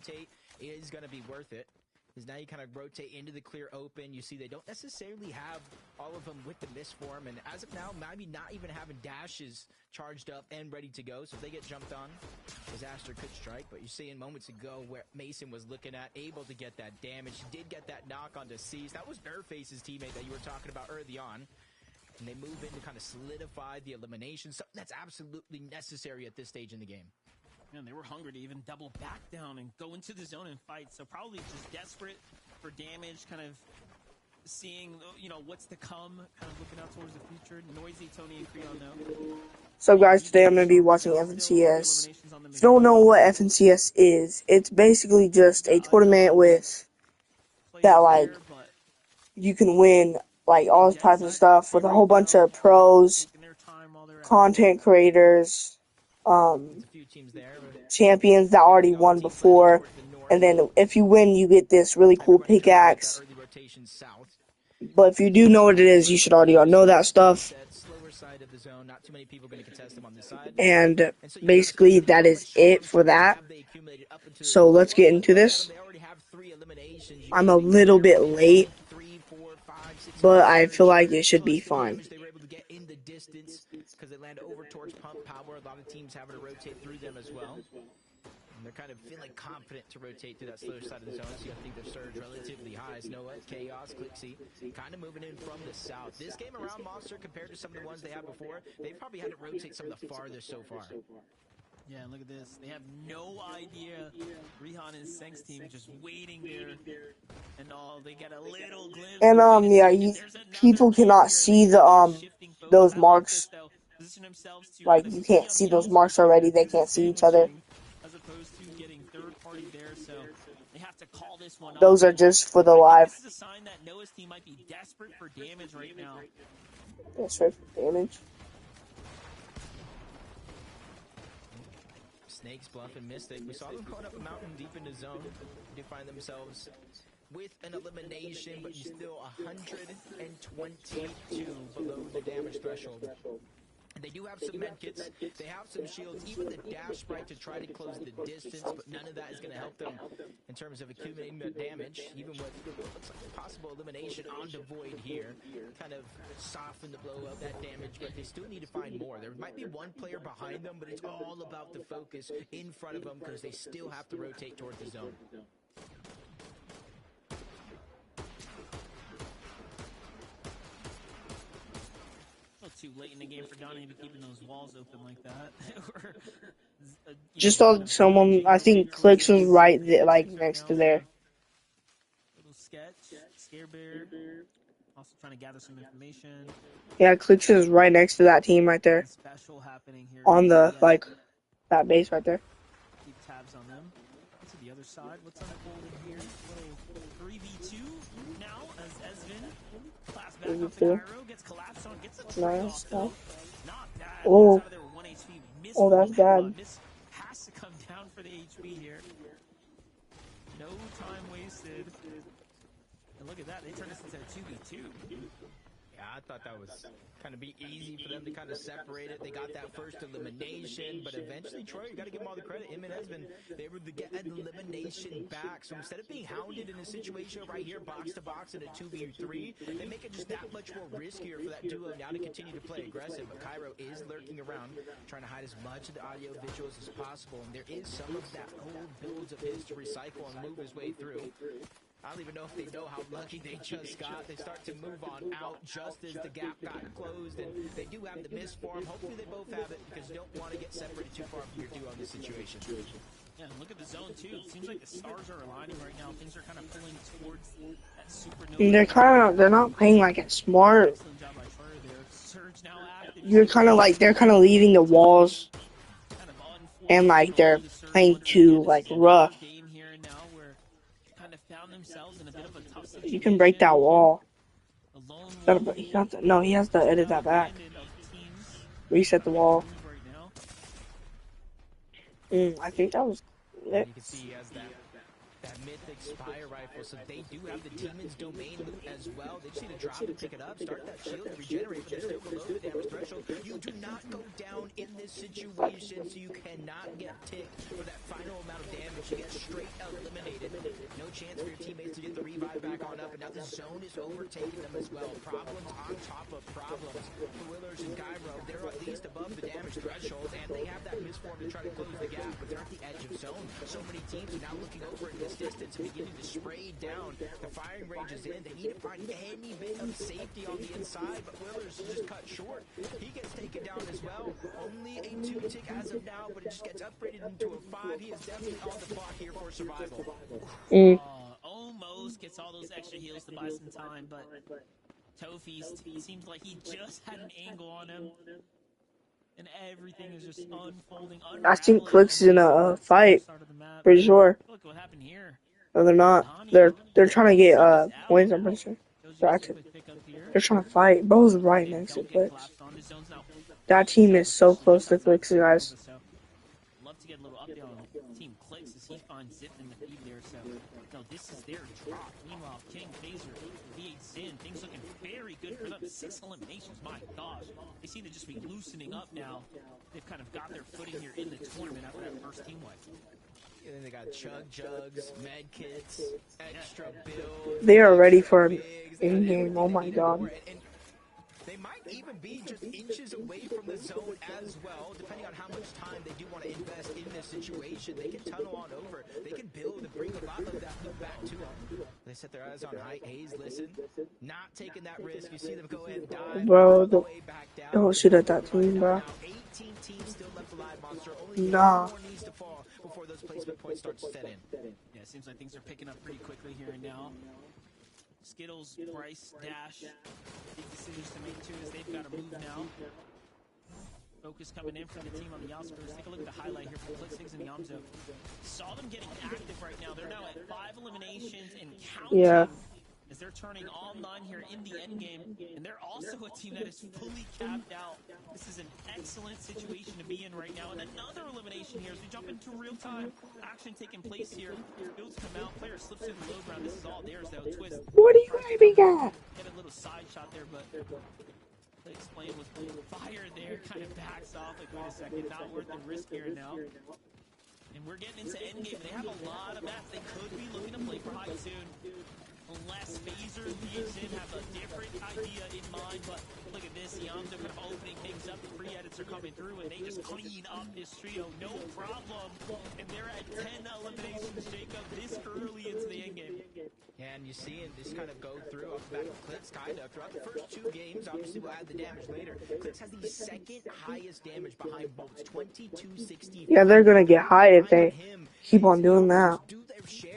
rotate is going to be worth it. Because now you kind of rotate into the clear open. You see they don't necessarily have all of them with the misform. And as of now, maybe not even having dashes charged up and ready to go. So if they get jumped on, Disaster could strike. But you see in moments ago where Mason was looking at, able to get that damage. He did get that knock onto Cease. That was Nerdface's teammate that you were talking about early on. And they move in to kind of solidify the elimination. Something that's absolutely necessary at this stage in the game. And they were hungry to even double back down and go into the zone and fight. So probably just desperate for damage, kind of seeing, you know, what's to come, kind of looking out towards the future. Noisy, Tony and Creon though. So guys, today I'm going to be watching FNCS. If you don't know what FNCS is, it's basically just a tournament with that, like, you can win, like, all types of stuff with a whole bunch of pros, content creators, champions that already won before, and then if you win, you get this really cool pickaxe. But if you do know what it is, you should already know that stuff. And basically, that is it for that. So let's get into this. I'm a little bit late, but I feel like it should be fine. Because they land over towards pump power. A lot of teams having to rotate through them as well. And they're kind of feeling confident to rotate through that slower side of the zone. So you think their surge relatively high. Noah, Chaos, Clixie, kind of moving in from the south. This game around Monster, compared to some of the ones they had before, they've probably had to rotate some of the farthest so far. Yeah, and look at this. They have no idea. Rehan and Seng's team just waiting there. And all, they get a little glimpse. And yeah, people cannot see the those marks. Like, you can't see those marks already. They can't see each other. As opposed to getting third party there, so they have to call this one those are just for the live. This is a sign that Noah's team might be desperate for damage right now. Desperate for damage. Snakes, Bluff, and Mystic. We saw them going up a mountain deep into zone. They find themselves with an elimination, but still 122 below the damage threshold. They do have some medkits, they have some shields, even the dash sprite to try to close the distance, but none of that is going to help them in terms of accumulating the damage, even with what looks like a possible elimination on Devoid here. Kind of soften the blow of that damage, but they still need to find more. There might be one player behind them, but it's all about the focus in front of them because they still have to rotate towards the zone. Too late in the game for Donnie to be keeping those walls open like that. Just thought someone, I think Clicks was right there, like next to there. Little sketch, Scare Bear, also trying to gather some information. Yeah, Clicks is right next to that team right there. Special happening here. On the, like, that base right there. Keep tabs on them. To the other side, what's unfolding here? Little 3v2 now as Esvin claps back off the Cairo, gets collapsed on, gets a nice. Not bad. Oh, Oh, that's bad. Has to come down for the HP here. No time wasted. And look at that, they turn this into a 2v2. Yeah, I thought that was kind of be easy for them to kind of separate it. They got that first elimination, but eventually, Troy, you got to give them all the credit. Him and Esvin, they were to get an elimination back. So instead of being hounded in a situation right here, box to box in a 2v3, they make it just that much more riskier for that duo now to continue to play aggressive. But Cairo is lurking around, trying to hide as much of the audio visuals as possible. And there is some of that old builds of his to recycle and move his way through. I don't even know if they know how lucky they just got. They start to move on out just as the gap got closed, and they do have the misform. Hopefully they both have it because you don't want to get separated too far from your duo in this situation. Yeah, and look at the zone too. It seems like the stars are aligning right now. Things are kind of pulling towards that supernova. They're not playing like it smart. You're kind of like, they're kind of leaving the walls, and like they're playing too like rough. You can break that wall. He has to edit that back. Reset the wall. I think that was it. You can see he has that that mythic Spire rifle, so they do have the Demon's Domain as well. They just need to drop and pick it up, start that shield and regenerate, but they're still below the damage threshold. You do not go down in this situation, so you cannot get ticked for that final amount of damage. You get straight eliminated. No chance for your teammates to get the revive back on up, and now the zone is overtaking them as well. Problems on top of problems. For Willers and Gyro, they're at least above the damage threshold, and they have that misform to try to close the gap, but they're at the edge of zone. So many teams are now looking over in this distance and beginning to spray down. The firing range is in. They need to find any bit of safety on the inside, but Willers is just cut short. He gets taken down as well. Only a 2-tick as of now, but it just gets upgraded into a 5. He is definitely on the clock here for survival. Almost gets all those extra heals to buy some time, but Tofeast seems like he just had an angle on him. And everything is just unfolding. I think Clicks is in a fight. Pretty sure. Look what happened here. No, they're not. They're trying to get wins. I'm pretty sure. They're trying to fight. Bro's right next to Clicks. That team is so close to Clicks, guys. Love to get a little update on Team Clicks as he finds Zip in the feed there. So, no, this is their drop. Meanwhile, King, Phaser, V8 Sin, things looking very good for them. 6 eliminations, my gosh. They seem to just be loosening up now. They've kind of got their footing here in the tournament after that first team wipe. And then they got chug jugs, med kits, extra builds. They are ready for an in-game. Oh my god. And they might even be just inches away from the zone as well, depending on how much time they do want to invest in this situation. They can tunnel on over. They can build and bring a lot of that loot back to them. They set their eyes on height. Hayes, listen. Not taking that risk. You see them go ahead and die. Bro, don't shoot at that team, bro. 18 teams still left alive, Monster. Only nah. more needs to fall before those placement points start to set in. Yeah, it seems like things are picking up pretty quickly here and now. Skittles, Bryce, Dash, big decisions to make too as they've got to move now. Focus coming in for the team on the outskirts. Take a look at the highlight here for Clicks, Higgs, and Yamzo. Saw them getting active right now. They're now at 5 eliminations and counting. Yeah. As they're turning all 9 here in the end game, and they're also a team that is fully capped out. This is an excellent situation to be in right now, and another elimination here as we jump into real-time action taking place here. Builds come out, player slips in the low ground. This is all theirs though. Twist. What are you aiming at? Get a little side shot there, but they explain with fire there, kind of backs off. Like, wait a second, not worth the risk here now. And we're getting into endgame. They have a lot of maps. They could be looking to play for high soon. Unless Phaser leaves in, have a different idea in mind, but look at this, Yamzo kind of opening things up, the pre-edits are coming through, and they just clean up this trio, no problem, and they're at 10 eliminations, Jacob, this early into the endgame. Yeah, and you see it just kind of go through off the back of Clicks, kind of. Throughout the first 2 games, obviously we'll add the damage later. Clicks has the 2nd highest damage behind Bolts, 2260. Yeah, they're gonna get high if they keep on doing that.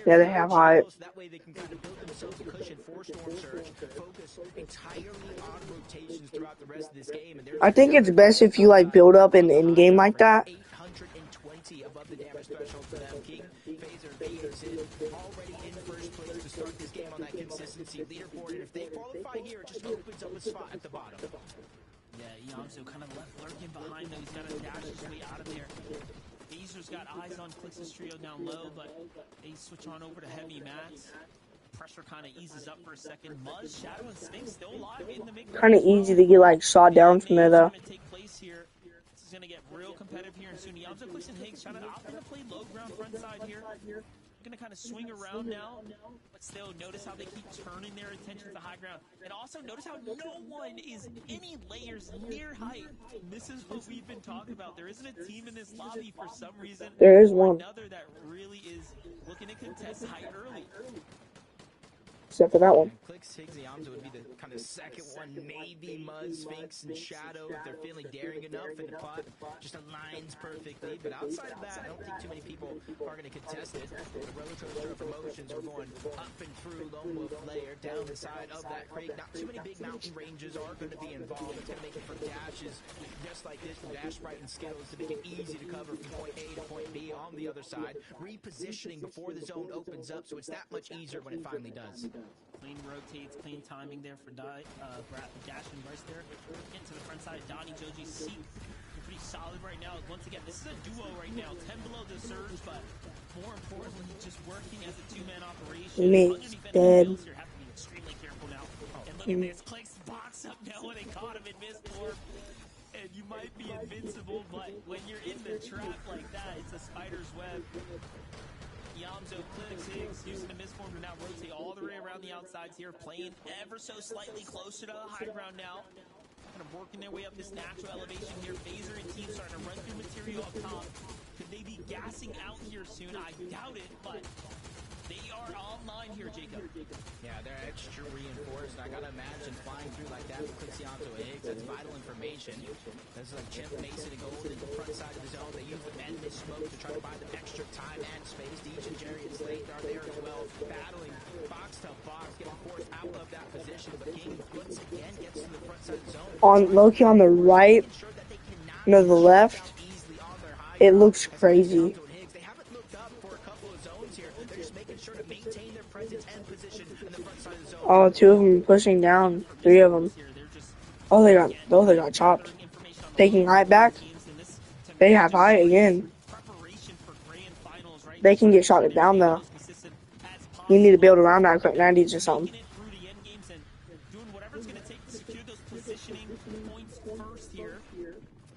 Yeah, they have high. That way they can kind of build themselves a cushion for Storm Surge, focus entirely on rotations throughout the rest of this game. And I think it's best if you like build up an in-game like that. 820 above the damage threshold for them. King, Phaser, V8 already in first place to start this game on that consistency leaderboard. And if they qualify here, it just opens up a spot at the bottom. Yeah, Yamzo kind of left lurking behind though. He's got to dash his way out of there. Phaser's got eyes on Clicks' trio down low, but they switch on over to heavy mats. Pressure kind of eases up for a second. Muzz, Shadow, and Sphinx still alive in the mid. Kind of easy to get like shot down from there though. Take place here. This is going to get real competitive here, and soon Yamzo, Clicks, and Higgs trying to opt to play low ground front side here. Going to kind of swing around now, but still notice how they keep turning their attention to high ground. And also notice how no one is any layers near height. And this is what we've been talking about. There isn't a team in this lobby for some reason. There is or one. another that really is looking to contest height early. Except for that one. Clicks, Higgs, and Yamzo would be the kind of second one. Maybe Muzz, Sphinx, and Shadow if they're feeling daring enough, and the plot just aligns perfectly. But outside of that, I don't think too many people are going to contest it. The roller coaster of emotions are going up and through Lone Wolf layer, down the side of that crate. Not too many big mountain ranges are going to be involved. It's going to make it for dashes just like this from Dash, Sprite, and Skittles to make it easy to cover from point A to point B on the other side. Repositioning before the zone opens up, so it's that much easier when it finally does. Clean rotates, clean timing there for Dash and Bryce there. Getting to the front side, Donnie, Joji, Seek. Pretty solid right now. Once again, this is a duo right now. 10 below the surge, but more importantly, just working as a two-man operation. Teammate's dead. Have to be extremely careful now. And look at this, Click's box up now when they caught him in misform. And you might be invincible, but when you're in the trap like that, it's a spider's web. Yamzo clicks Higgs, using the misform to now rotate all the way around the outsides here, playing ever so slightly closer to the high ground now. Kind of working their way up this natural elevation here. Phaser and team starting to run through material up top. Could they be gassing out here soon? I doubt it, but they are online here, Jacob. Yeah, they're extra reinforced. I gotta imagine flying through like that with Clixianto Higgs. That's vital information. This is like Chimp, Mason, and Gold in the front side of the zone. They use the endless smoke to try to buy them extra time and space. Deej and Jerry and Slate are there as well, battling box to box, getting forced out of that position. But King once again gets to the front side of the zone. On Loki on the right, no, the left, it looks crazy. They haven't looked up for a couple of zones here. They're just making sure to maintain their presence and position in the front side of the zone. Oh, 2 of them pushing down, 3 of them. Oh, they got chopped. Taking height back. They have height again. They can get shot down though. You need to build around that quick 90s or something. Doing whatever it's going to take to secure those positioning points first here.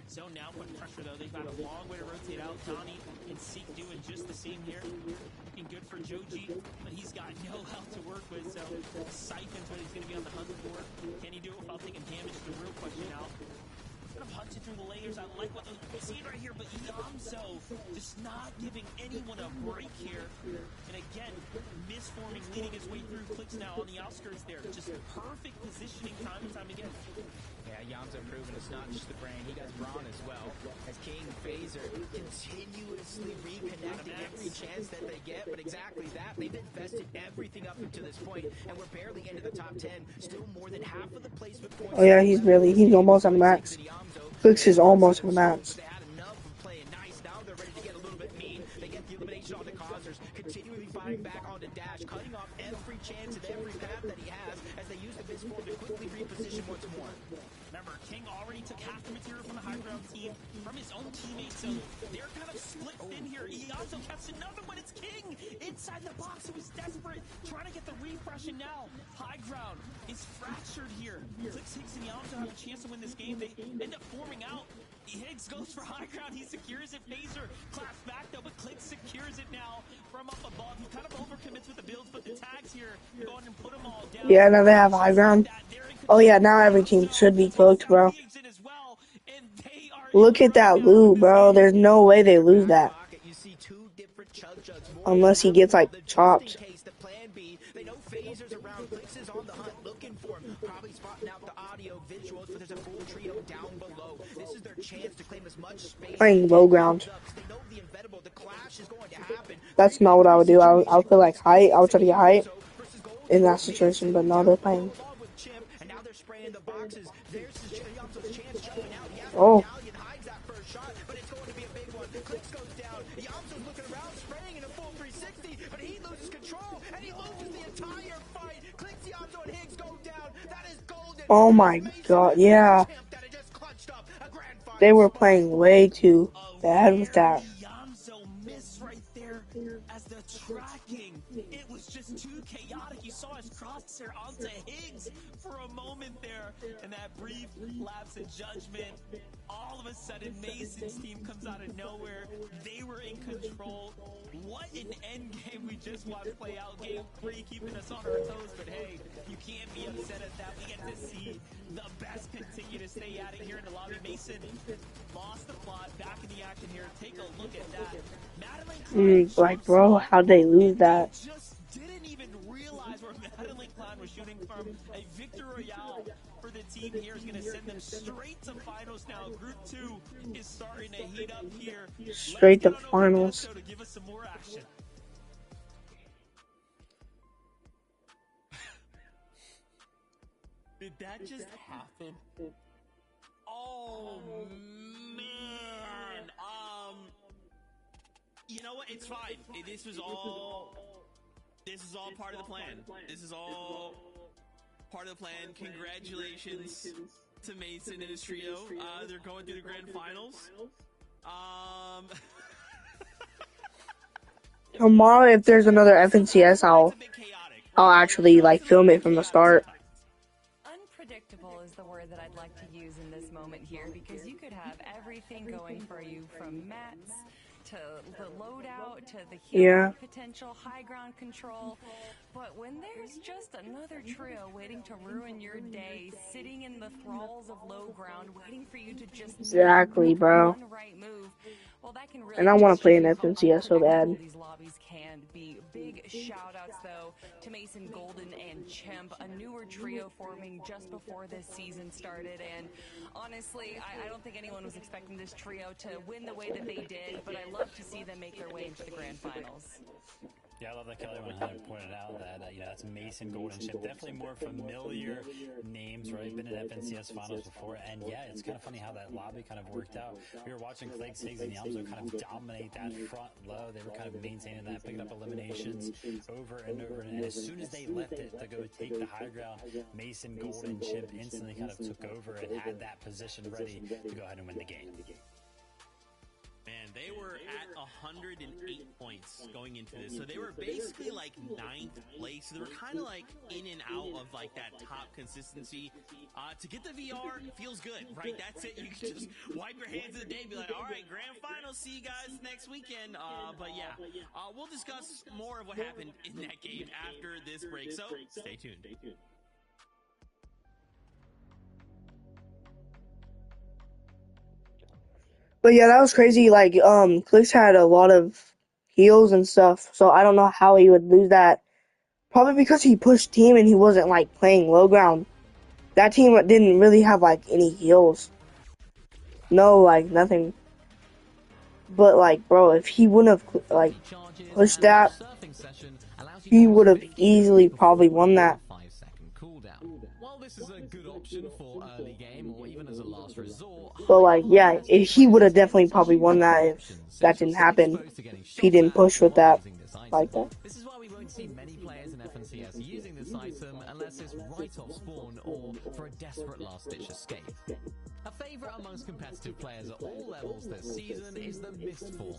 So now putting pressure though, they've got a long way to rotate out. Donnie and Seek doing just the same here. Looking good for Joji, but he's got no health to work with, so Siphon's what he's going to be on the hunt for. Can he do it without taking damage? The real question now. Kind of hunting through the layers. I like what we're seeing right here, but Yamzo just not giving anyone a break here. And again, misforming, leading his way through. Clicks now on the outskirts there. Just perfect positioning time and time again. Yeah, Yamzo proving it's not just the brain. He got Braun as well. As King Phaser continuously reconnecting every chance that they get. But exactly that. They've invested everything up until this point, and we're barely into the top 10. Still more than half of the placement points. Oh yeah, he's almost on the max. Clicks is almost on the max. They had enough of playing nice. Now they're ready to get a little bit mean. They get the elimination on the causers, continually firing back onto Dash, cutting off every chance and every path that he has as they use the misform to quickly reposition once more. Remember, King already took half the material from the high ground team, from his own teammates, so they're kind of split thin here. Iazo catches another one. It's King inside the box, who is desperate, trying to get the refresh, and now high ground is fractured here. Clicks, Higgs, and Iazo have a chance to win this game. They end up forming out. Higgs goes for high ground. He secures it. Phaser claps back though, but Click secures it now from up above. He kind of overcommits with the builds, but the tags here go on and put them all down. Yeah, now they have high ground. Oh yeah, now every team should be cooked, bro. Look at that loot, bro. There's no way they lose that. Unless he gets like chopped. They know Phaser's around. Clicks is on the hunt looking for him. Probably spotting out the audio visuals, but there's a full trio down below. This is their chance to claim as much space. Playing low ground. They know the inevitable. The clash is going to happen. That's not what I would do. I would feel like height. I would try to get height in that situation, but no, they're playing. And now they're spraying the boxes. There's Yamzo's chance jumping out. He has Oh. Medallion, hides that first shot, but it's going to be a big one. Clicks goes down. Yamzo's looking around, spraying in a full 360, but he loses control, and he loses the entire fight. Clicks, Yamzo, and Higgs go down. That is golden. Oh my god, yeah. They were playing way too bad with that. Yamzo missed right there as the tracking. It was just too chaotic. You saw his crosshair onto Higgs for a moment there, and that brief lapse of judgment. All of a sudden, Mason's team comes out of nowhere. They were in control. What an end game we just watched play out. Game 3 keeping us on our toes, but hey, you can't be upset at that. We get to see the best continue to stay at it here in the lobby. Mason lost the plot, back in the action here. Take a look at that. Madeline Like, bro, how'd they lose that? just didn't even realize where Madeline Klein was shooting from. A victory royale for the team here is going to send them straight to finals now. Group 2 is starting to heat up here. Straight to finals. To give us some more action. Did that just happen? Oh man. You know what? It's fine. This is all part of the plan. This is all part of the plan. Congratulations to Mason and his trio. They're going through the grand finals. Tomorrow, if there's another FNCS, I'll actually like film it from the start. Unpredictable is the word that I'd like to use in this moment here, because you could have everything going for you, from mats to the loadout to the healing potential, high ground control. But when there's just another trio waiting to ruin your day, sitting in the thralls of low ground, waiting for you to just make bro. one right move, well, that can really And I want to play an how FNCS so bad. these lobbies can be. Big shout outs though to Mason Golden and Chimp, a newer trio forming just before this season started. And honestly, I don't think anyone was expecting this trio to win the way that they did, but I love to see them make their way into the grand finals. Yeah, I love that Kelly 100 pointed out that, that's Mason Golden Chip. Definitely more familiar names, right? Been in FNCS finals before. And yeah, it's kind of funny how that lobby kind of worked out. We were watching Cleggs, Higgs, and Yalmzo kind of dominate that front low. They were kind of maintaining that, picking up eliminations over and over. And as soon as they left it to go take the high ground, Mason Golden Chip instantly kind of took over and had that position ready to go ahead and win the game. Man, they were at 108 points going into this. So they were basically like 9th place. So they were kind of like in and out of like that top consistency. To get the VR feels good, right? That's it. You can just wipe your hands of the day and be like, all right, grand final, see you guys next weekend. But yeah, we'll discuss more of what happened in that game after this break. So stay tuned. But yeah, that was crazy. Like, Clicks had a lot of heals and stuff, so I don't know how he would lose that. Probably because he pushed team and he wasn't like playing low ground. That team didn't really have like any heals. No, like nothing. But like, bro, if he wouldn't have like pushed that, he would have easily probably won that. While this is a good option for early game or even as a last resort, but like, yeah, he would have definitely probably won that if that didn't happen. If he didn't push with that like that. This is why we won't see many players in FNCS using this item unless it's right off spawn or for a desperate last-ditch escape. A favourite amongst competitive players at all levels this season is the Mist Form.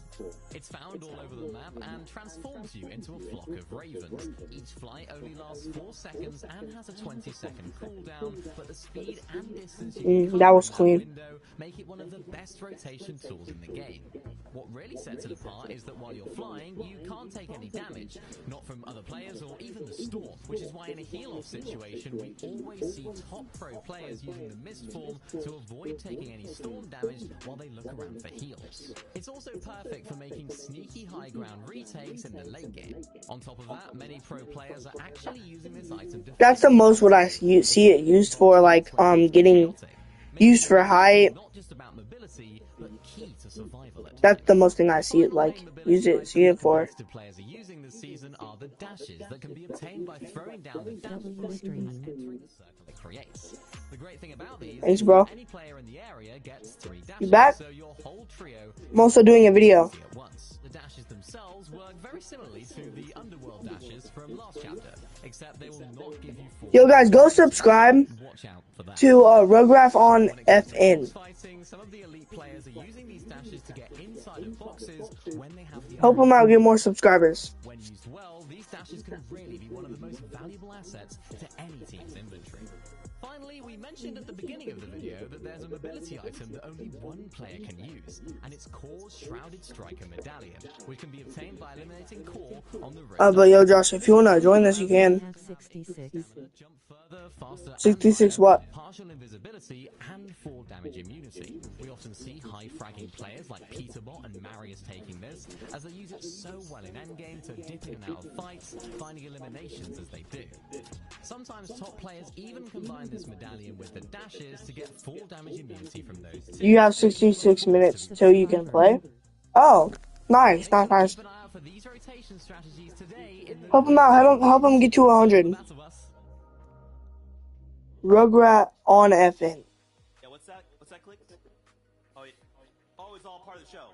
It's found all over the map and transforms you into a flock of ravens. Each flight only lasts 4 seconds and has a 20-second cooldown, but the speed and distance you can that was cover clean. window make it one of the best rotation tools in the game. What really sets it apart is that while you're flying, you can't take any damage, not from other players or even the storm, which is why in a heal-off situation we always see top pro players using the Mist Form to avoid taking any storm damage while they look around for heals. It's also perfect for making sneaky high ground retakes in the late game. On top of that, many pro players are actually using this item to... That's the most what I see it used for, like getting used for high. Not just about mobility, but key to survival. That's the most thing I see it like see it for. Players are using this season are the dashes that can be obtained by throwing down the dash blocks and entering the circle it creates. The great thing about these Thanks, is bro. that any player in the area gets 3 dashes. You back? So your whole trio I'm also doing a video. at once. The dashes themselves work very similarly to the underworld dashes from last chapter, except they will not give you full... Yo guys, go subscribe Watch out for that. to Rugraph on FN. Fighting, some of the elite players are using these dashes to get inside of boxes when they have the Help them out, get more subscribers. When used well, these dashes can really be one of the most valuable assets to any team's inventory. Finally, we mentioned at the beginning of the video that there's a mobility item that only one player can use, and it's Core's Shrouded Striker Medallion, which can be obtained by eliminating Core on the road. But yo Josh, if you wanna join this, you can. 66 what? Partial invisibility and fall damage immunity. We often see high fragging players like Peterbot and Marius taking this, as they use it so well in endgame to dip in and out of fights, finding eliminations as they do. Sometimes top players even combine this medallion with the dashes to get full damage immunity from those. You have 66 minutes till you can play. Oh, nice. Keep an eye out for these rotation strategies today in the... Help him out. Help him get to 100. Rugrat on FN. Yeah, what's that? What's that, Clicks? Oh, yeah. Oh, it's all part of the show.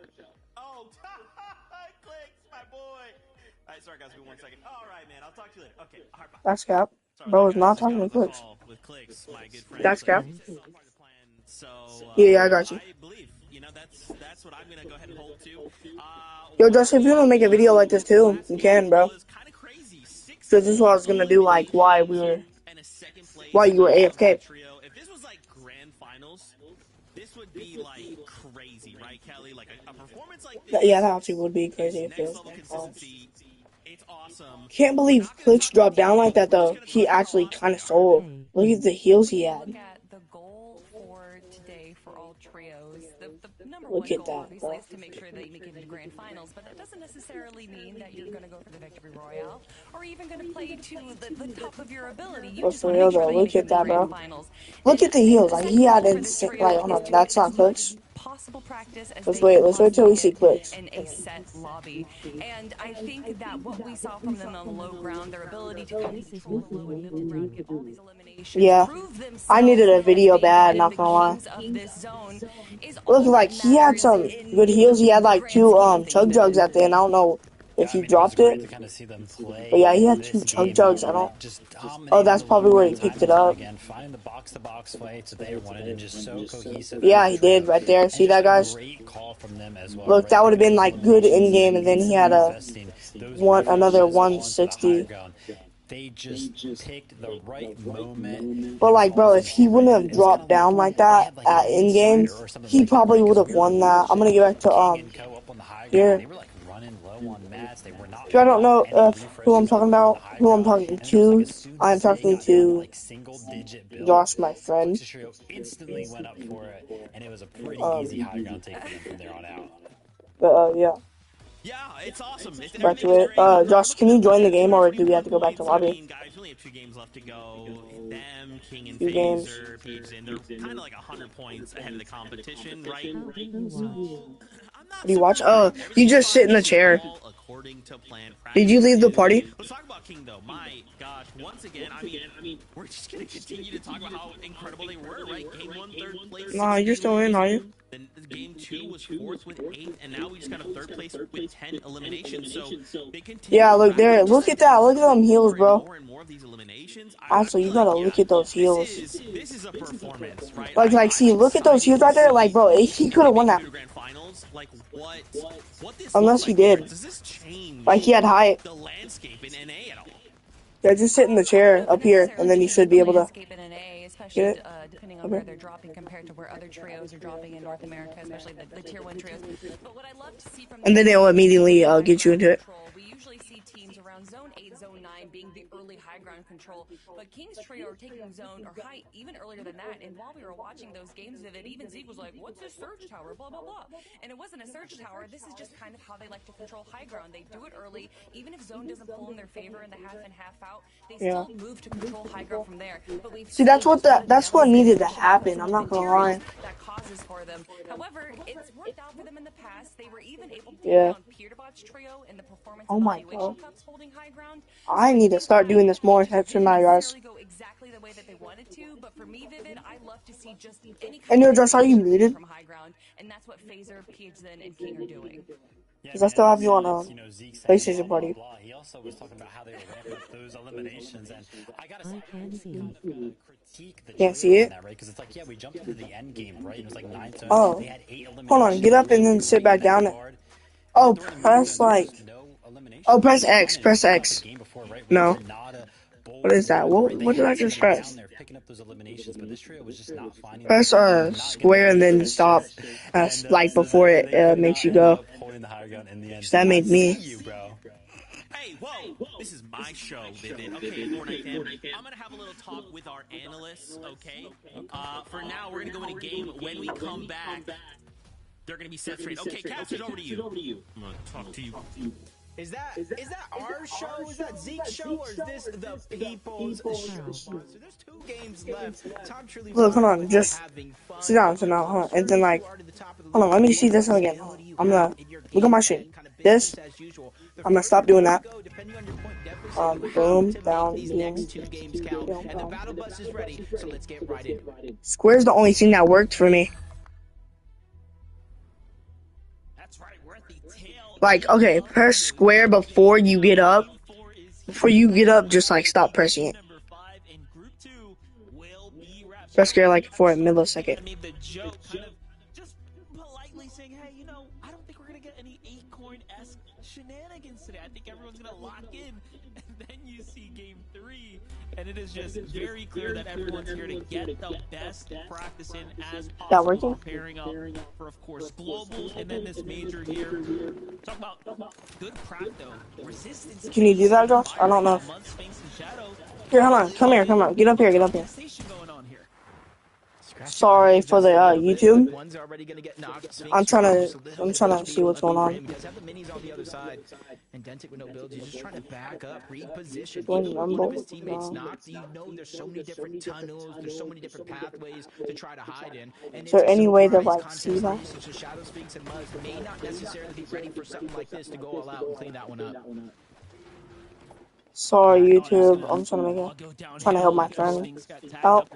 Oh, Clicks, my boy. All right, sorry guys, give me 1 second. All right, man, I'll talk to you later. Okay, all right, bye. That's Cap. Sorry, Bro is guys. not Just got talking to off the Clicks. call with Clicks, my good friend. That's Cap. It's all part of the plan. So, Yeah, I got you. I believe You know, that's what I'm gonna go ahead and hold to. Yo, Josh, if you want to make a video like this too, you can, bro. Kind of crazy. So this is what I was gonna do, like why you were AFK. Trio. If this was like grand finals, this would be like crazy, right, Kelly? Like a performance like this. Yeah, that actually would be crazy if it Next was level consistency. It's awesome. Can't believe Clicks dropped down like that though. He actually kind of sold. Look at the heals he had. Look at the goal for today for all trios. The number Look one at goal, that, obviously, bro. is to make sure that you make it to the grand finals, but that doesn't necessarily mean that you're going to go for the victory royale or even going to play to the top of your ability. You just For want to real make sure though, that you look make it at to the that, grand bro. finals. Look at the heals. Like he had insane. Like, hold on, that's not as Clicks. possible practice as Let's they wait. can Let's wait till we see possibly Clicks. get in a set lobby. And I think that what we saw from them on the low ground, their ability to kind of control the low and middle ground, get all these eliminations, Yeah, prove themselves I needed a as video being bad. the Not gonna lie. kings of this zone is Look, all like that he had matters some in good heals. He had like grand 2 scheme of things, chug jugs man. at the end. I don't know if I he mean, it was dropped great to it, kind of see them play. but yeah, he had 2 this chug game jugs. out, I don't. just Oh, dominating that's the probably low where he ground picked time it and time up. again, finding the box-to-box fights that they wanted and just so cohesive. Yeah, as a he did trio. right there. And See just that, a guys? great call from them as well. Look, right? that would have Picking been up like those good eliminations in game, and then he had a investing those another refreshes onto the higher 160. ground. They just picked the right moment. But like, bro, if he wouldn't have dropped down like that at in game, he probably would have won that. I'm gonna get back to here. They were like running low on mats. They were not If y'all don't know any who I'm refreshes talking over the about, high who I'm ground. talking And it was like to, as soon I'm as they talking got down to to like single digit build, Josh, my friend. Flex's trio instantly went up for it, and it was a pretty easy high ground take for them from there on out. But yeah. Yeah, it's awesome. Back to it. Josh, can you join the game, or do we have to go back to I lobby? mean, guys, we only have 2 games left to go. Them, King and 2 games. Phaser, PHN, they're kind of like 100 points ahead of the competition, right? What do you watch? Oh, you just sit in the chair. According to plan. Did you leave the party? Let's talk about King, though. My gosh, once again, I mean, we're just going to continue to talk about how incredible they were, right? Game 1, 3rd place. Nah, you're still in, are you? Then game 2 was 4th with 8, and now we just got a 3rd place with 10 eliminations. So they continue. Yeah, look there. Look at that. Look at them heals, bro. More and more of these eliminations. Actually, you gotta look at those heals. This is a performance, right? Like, see, look at those heals right there. Like, bro, he could have won that. Like, what this Unless he did. Does this change Like, he had high. the landscape in NA at all? Yeah, just sit in the chair up here, and then you should be able to Landscape in NA, especially get it. depending on where they're dropping compared to where other trios are dropping in North America, especially the tier 1 trios. But what I love to see from And then they'll immediately get you into it. We usually see teams around zone 8, zone 9 being the early high ground control, but King's trio are taking zone or high even earlier than that. And while we were watching those games of it, even Zeke was like, "What's a surge tower?" Blah blah blah. And it wasn't a surge tower. This is just kind of how they like to control high ground. They do it early, even if zone doesn't pull in their favor in the half in half out. They still move to control high ground from there. But we've See, that's what needed to happen. I'm not gonna lie. that causes for them. However, it's worked out for them in the past. They were even able to Yeah. take down Peterbot's trio in the performance Oh my evaluation God. cups holding high ground. I need to start doing this more. That's my guys. Go exactly the way that they wanted to, but for me, Vivid, I love to see just any And yo, Josh, are you muted? from high ground, and that's what Phaser, PHN, and King are doing. Because I still have you on Zeke saying PlayStation blah, party. blah, blah. He also was talking about how they were ramping up those eliminations, and I gotta say, I just kind of critique the Can't see it? that, right? Because it's like, yeah, we jumped into the end game, right? It was like 9 zones. Oh. They had 8 eliminations. Hold on, get up and then sit back down. Oh, press like. Oh, press X. Press X. No. What is that? What did I just press? Press square and then stop. Like before it makes you go. That made me. Hey, whoa! This is my show, Vivid. Okay, Fortnite fam. I'm gonna have a little talk with our analysts, okay? For now, we're gonna go in a game. When we come back, they're gonna be set straight. Okay, Caps, it's over to you. I'm gonna talk to you. Is that our show? Is that Zeke's show, or is this the people's show? So there's 2 games left. Time truly. Look, hold on, just sit down, hold on, and then like, hold on, let me see this one again. I'm gonna look at my shit. This, I'm gonna stop doing that. Boom, down, These boom, next 2 games count, boom, and the battle bus is ready. So let's get right into it. Square's the only thing that worked for me. Like, okay, press square before you get up. Before you get up, just like stop pressing it. Press square like for a millisecond. Game 3. And it is just very clear that everyone's here to get the best practice in as That possible, working? preparing up for, of course, globals and then this major here. Talk about good prac, though. Resistance. Can you do that, Josh? I don't know. Mud, Sphinx, and Shadow. Here, hold on. Come here. Come on. Get up here. Get up here. Going on here. Sorry for the YouTube. One's already gonna get knocked. I'm trying to see what's going on. Because have the minis on the other side, and Dentic with no builds, he's just trying to back up, reposition. Join Even when one of his Rumble. teammates knocked, you know there's so many different tunnels, there's so many different pathways to try to hide in. And Is there any way to like contest see that? So Shadow Sphinx and Muzz may not necessarily be ready for something like this to go all out and clean that one up. Sorry, YouTube. I'm trying to help my friend out.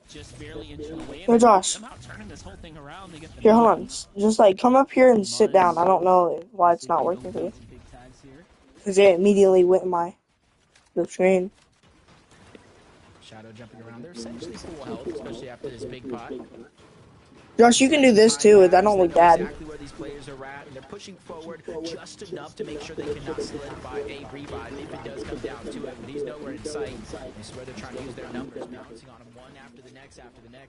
Just barely inching away. Here, Josh. Turning this whole thing around. They get the Here, hold on. Just like come up here and sit down. I don't know why it's not working for you. Because it immediately went in my blue screen. Shadow jumping around. They're essentially full health, especially after this big pot. Josh, you can do this too. That don't look bad. Exactly where these players are at, and they're pushing forward just enough to make sure they cannot solidify a revive if it does come down to it. But he's nowhere in sight. This is where they're trying to use their numbers, bouncing on him one after the next,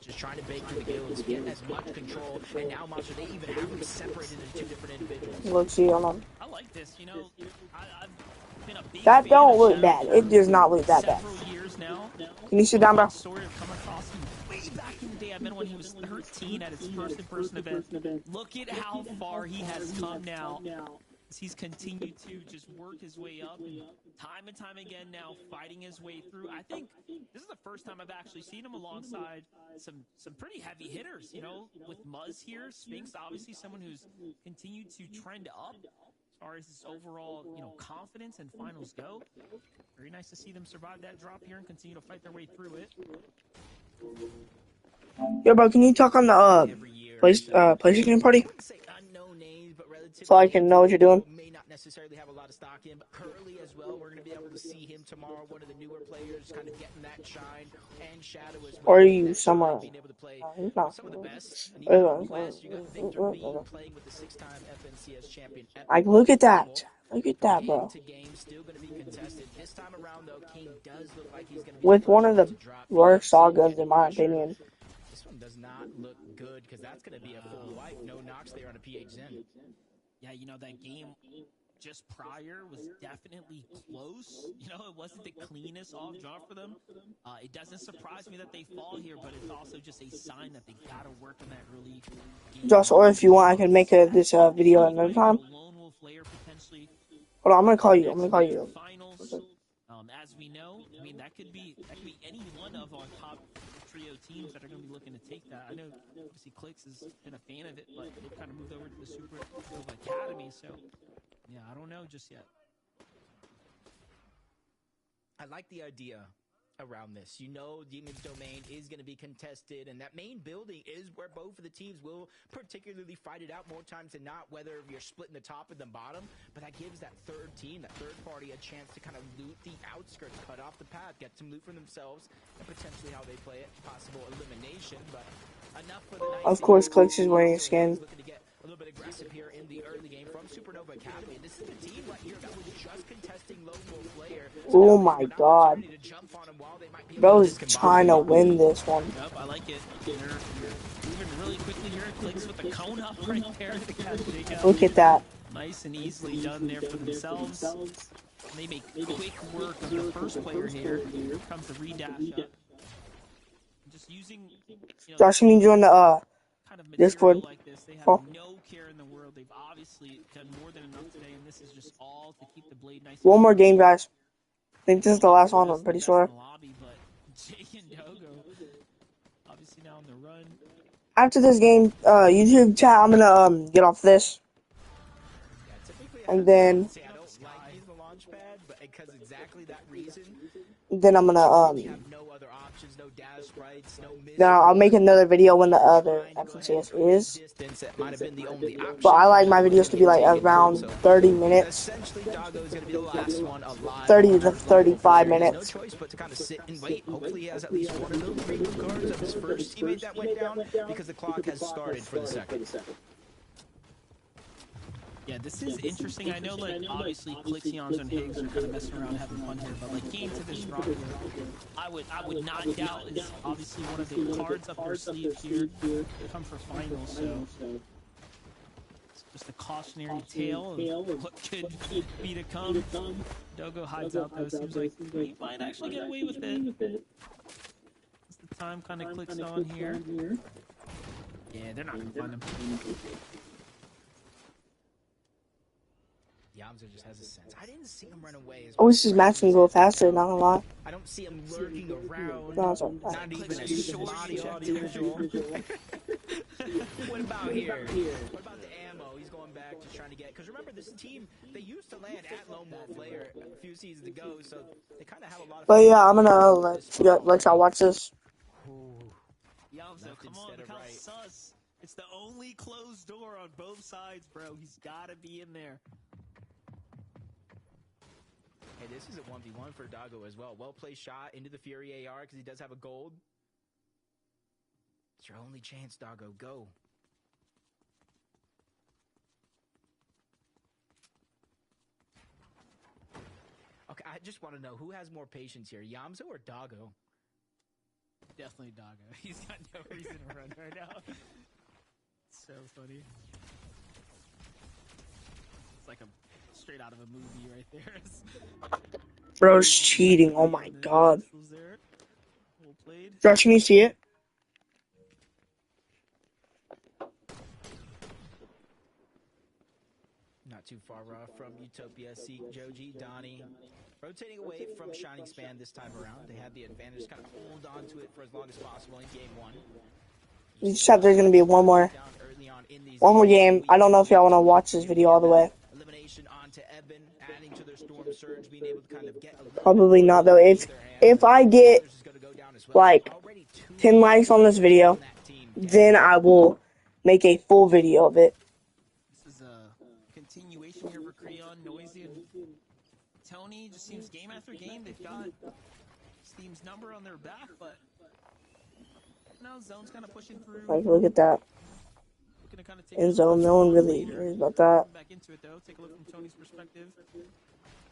just trying to bake through the guilds, get as much control. And now, Monster, they even have them separated into two different individuals. Let's see, hold on. I like this. You know, I've been a big That fan don't of look Shadow bad. It does not look that bad. several years now. Can you sit down, bro? Sort of come across him way back in the day. I met when he was 13 at his first in-person event. Look at how far he has come now. He's continued to just work his way up, time and time again now, fighting his way through. I think this is the first time I've actually seen him alongside some pretty heavy hitters, you know, with Muzz here. Sphinx, obviously someone who's continued to trend up as far as his overall, you know, confidence and finals go. Very nice to see them survive that drop here and continue to fight their way through it. Yo, bro, can you talk on the PlayStation party? So I can know what you're doing. May not necessarily have a lot of stock in, but Curly as well. We're going to be able to see him tomorrow. One of the newer players, kind of getting that shine, and Shadow as well. Or are you somewhere? Being able to play No. some of the best. And even in the West, you got Victor B playing with the 6-time FNCS champion. Like, look at that. Look at that, bro. Game still going to be contested. This time around, though, King does look like he's going to be With one of the worst saw guns, in my opinion. This one does not look good because that's going to be a full wipe. No knocks there on a PH Zen. Yeah, you know, that game just prior was definitely close. You know, it wasn't the cleanest off draw for them. It doesn't surprise me that they fall here, but it's also just a sign that they got to work on that early game. Josh, or if you want, I can make this video another time. Hold on, I'm going to call you. Finals, as we know, I mean, that could be any one of our top trio teams that are going to be looking to take that. I know, obviously, Clicks has been a fan of it, but they've kind of moved over to the Super Nova Academy, so, yeah, I don't know just yet. I like the idea around this. You know, Demon's Domain is going to be contested, and that main building is where both of the teams will particularly fight it out more times than not, whether you're splitting the top and the bottom, but that gives that third team, that third party, a chance to kind of loot the outskirts, cut off the path, get some loot for themselves, and potentially how they play it, possible elimination, but enough for the night. Of course, Clicks is wearing a skin. Looking to get a little bit aggressive here in the early game from Supernova Academy. This is the team right here that was just contesting Lone Wolf player. Oh my god. Bro is trying to win this one. Yep, I like it. They're moving really quickly here. Clicks with the cone up right there. Look at that. Nice and easily done there for themselves. They make quick work of the first player here. Here comes the redash up. Just using, you know, Josh, can you join the kind of Discord? like this. They have no care in the world. They've obviously done more than enough today, and this is just all to keep the blade nice. One more game, guys. I think this is the last one, I'm pretty sure. Obviously now on the run. After this game, YouTube chat, I'm gonna get off this. And then I'm gonna then I'll make another video when the other FNCS is. But I like my videos to be like around 30 minutes. 30 to 35 minutes. No choice but to kind of sit and wait. Hopefully he has at least one of those great cards of his first teammate that went down because the clock has started for the second. Yeah, this is interesting. I know, like, obviously, Clixion's and Higgs are kind of messing around, having fun here, but, like, game to this drop here, I would not doubt is obviously one of the cards up their sleeve here to come for finals, so it's just a cautionary tale of what could be to come. Dogo hides out, though. Seems like he might actually get away with it. As the time kind of clicks on here. Yeah, they're not going to find him. Yamza just has a sense. I didn't see him run away. I wish his match can go faster, not gonna lie. I don't see him lurking around. No, it's all right. Not even a shoddy individual. What about here? What about the ammo? He's going back, just trying to get. Because remember, this team, they used to land at Lone Wolf later a few seasons ago, so they kind of have a lot of. But yeah, I'm gonna let y'all watch this. Yamza, come on, look how sus. It's the only closed door on both sides, bro. He's got to be in there. Hey, this is a 1v1 for Dago as well. Well-placed shot into the Fury AR because he does have a gold. It's your only chance, Dago. Go. Okay, I just want to know, who has more patience here, Yamza or Dago? Definitely Dago. He's got no reason to run right now. So funny. It's like a straight out of a movie right there. Bro's cheating. Oh my god. Well played. Josh, can you see it? Not too far off from Utopia. Seek, Joji, Donnie. Rotating away from Shining Span this time around. They had the advantage, kind of hold on to it for as long as possible in game one. You said there's gonna be one more game. I don't know if y'all want to watch this video all the way. Elimination onto Eben, adding to their storm surge, being able to kind of get probably not though. If I get like 10 likes on this video, then I will make a full video of it. This is a continuation here for Creon, Noisy, and Tony. Just seems game after game they've got Steam's number on their back, but now Zone's kind of pushing through. Like, look at that. Kind of in zone, no one really worries about that. Back into it though. Take a look from Tony's perspective.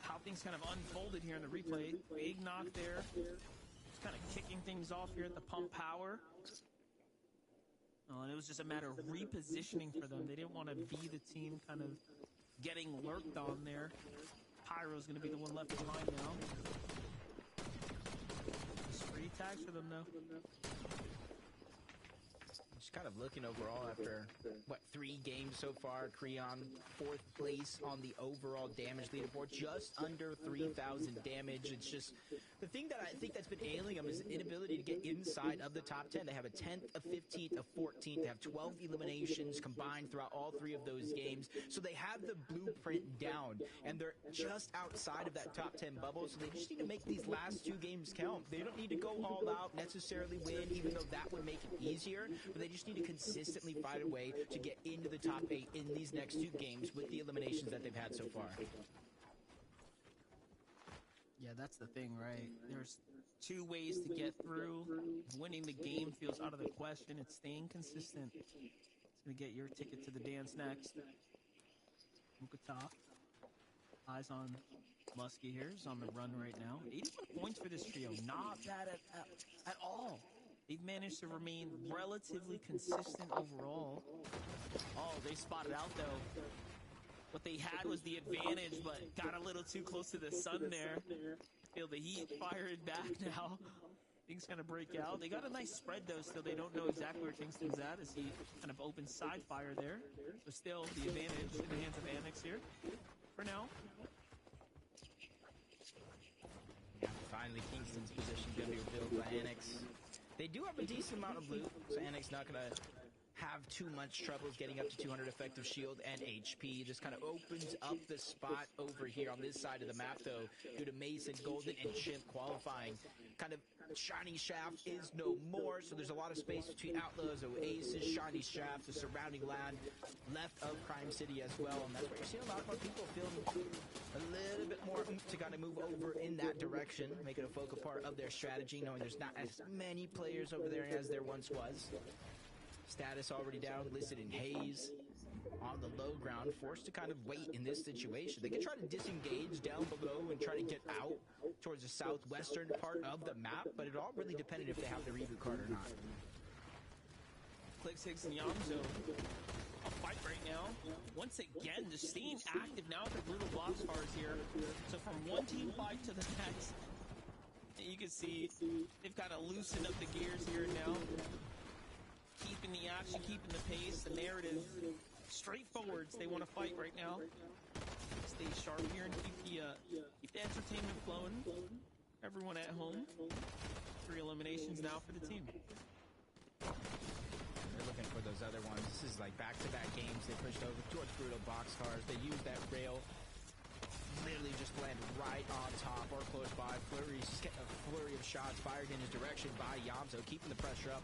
How things kind of unfolded here in the replay. Big knock there. Just kind of kicking things off here at the pump power. And it was just a matter of repositioning for them. They didn't want to be the team kind of getting lurked on there. Pyro's going to be the one left behind now. Just free tags for them though. Just kind of looking overall after, what, 3 games so far. Creon, 4th place on the overall damage leaderboard, just under 3,000 damage. It's just, the thing that I think that's been ailing them is the inability to get inside of the top 10. They have a 10th, a 15th, a 14th. They have 12 eliminations combined throughout all 3 of those games. So they have the blueprint down, and they're just outside of that top 10 bubble. So they just need to make these last 2 games count. They don't need to go all out, necessarily win, even though that would make it easier. But they just need to consistently find a way to get into the top 8 in these next 2 games with the eliminations that they've had so far. Yeah, that's the thing, right? There's 2 ways to get through. Winning the game feels out of the question. It's staying consistent. It's going to get your ticket to the dance next. Mukata. Eyes on Muskie here. He's on the run right now. 81 points for this trio. Not bad at all. They've managed to remain relatively consistent overall. Oh, they spotted out, though. What they had was the advantage, but got a little too close to the sun there. Feel the heat firing back now. Things kind of break out. They got a nice spread, though, still. They don't know exactly where Kingston's at as he kind of opens side fire there. So still the advantage in the hands of Annex here for now. Yeah, finally, Kingston's position going to be revealed by Annex. They do have a decent amount of loot, so Annex not going to have too much troubles getting up to 200 effective shield and HP. Just kind of opens up the spot over here on this side of the map, though, due to Mason, Golden, and Chimp qualifying. Kind of Shiny Shaft is no more, so there's a lot of space between Outlaws, Oasis, Shiny Shaft, the surrounding land left of Crime City as well, and that's where you're seeing a lot more people feeling a little bit more to kind of move over in that direction, make it a focal part of their strategy, knowing there's not as many players over there as there once was. Status already down, listed in haze. on the low ground, forced to kind of wait in this situation. They could try to disengage down below and try to get out towards the southwestern part of the map, but it all really depended if they have the reboot card or not. Clicks, Higgs, and Yamzo. A fight right now. Once again, just staying active now with the brutal box cars here. So from one team fight to the next, you can see they've kind of loosened up the gears here now. Keeping the action, keeping the pace, the narrative straightforwards. They want to fight right now. Stay sharp here and keep the entertainment flowing. Everyone at home. 3 eliminations now for the team. They're looking for those other ones. This is like back-to-back games. They pushed over towards brutal boxcars. They used that rail. Literally just landed right on top or close by. A flurry of shots fired in his direction by Yamzo, keeping the pressure up.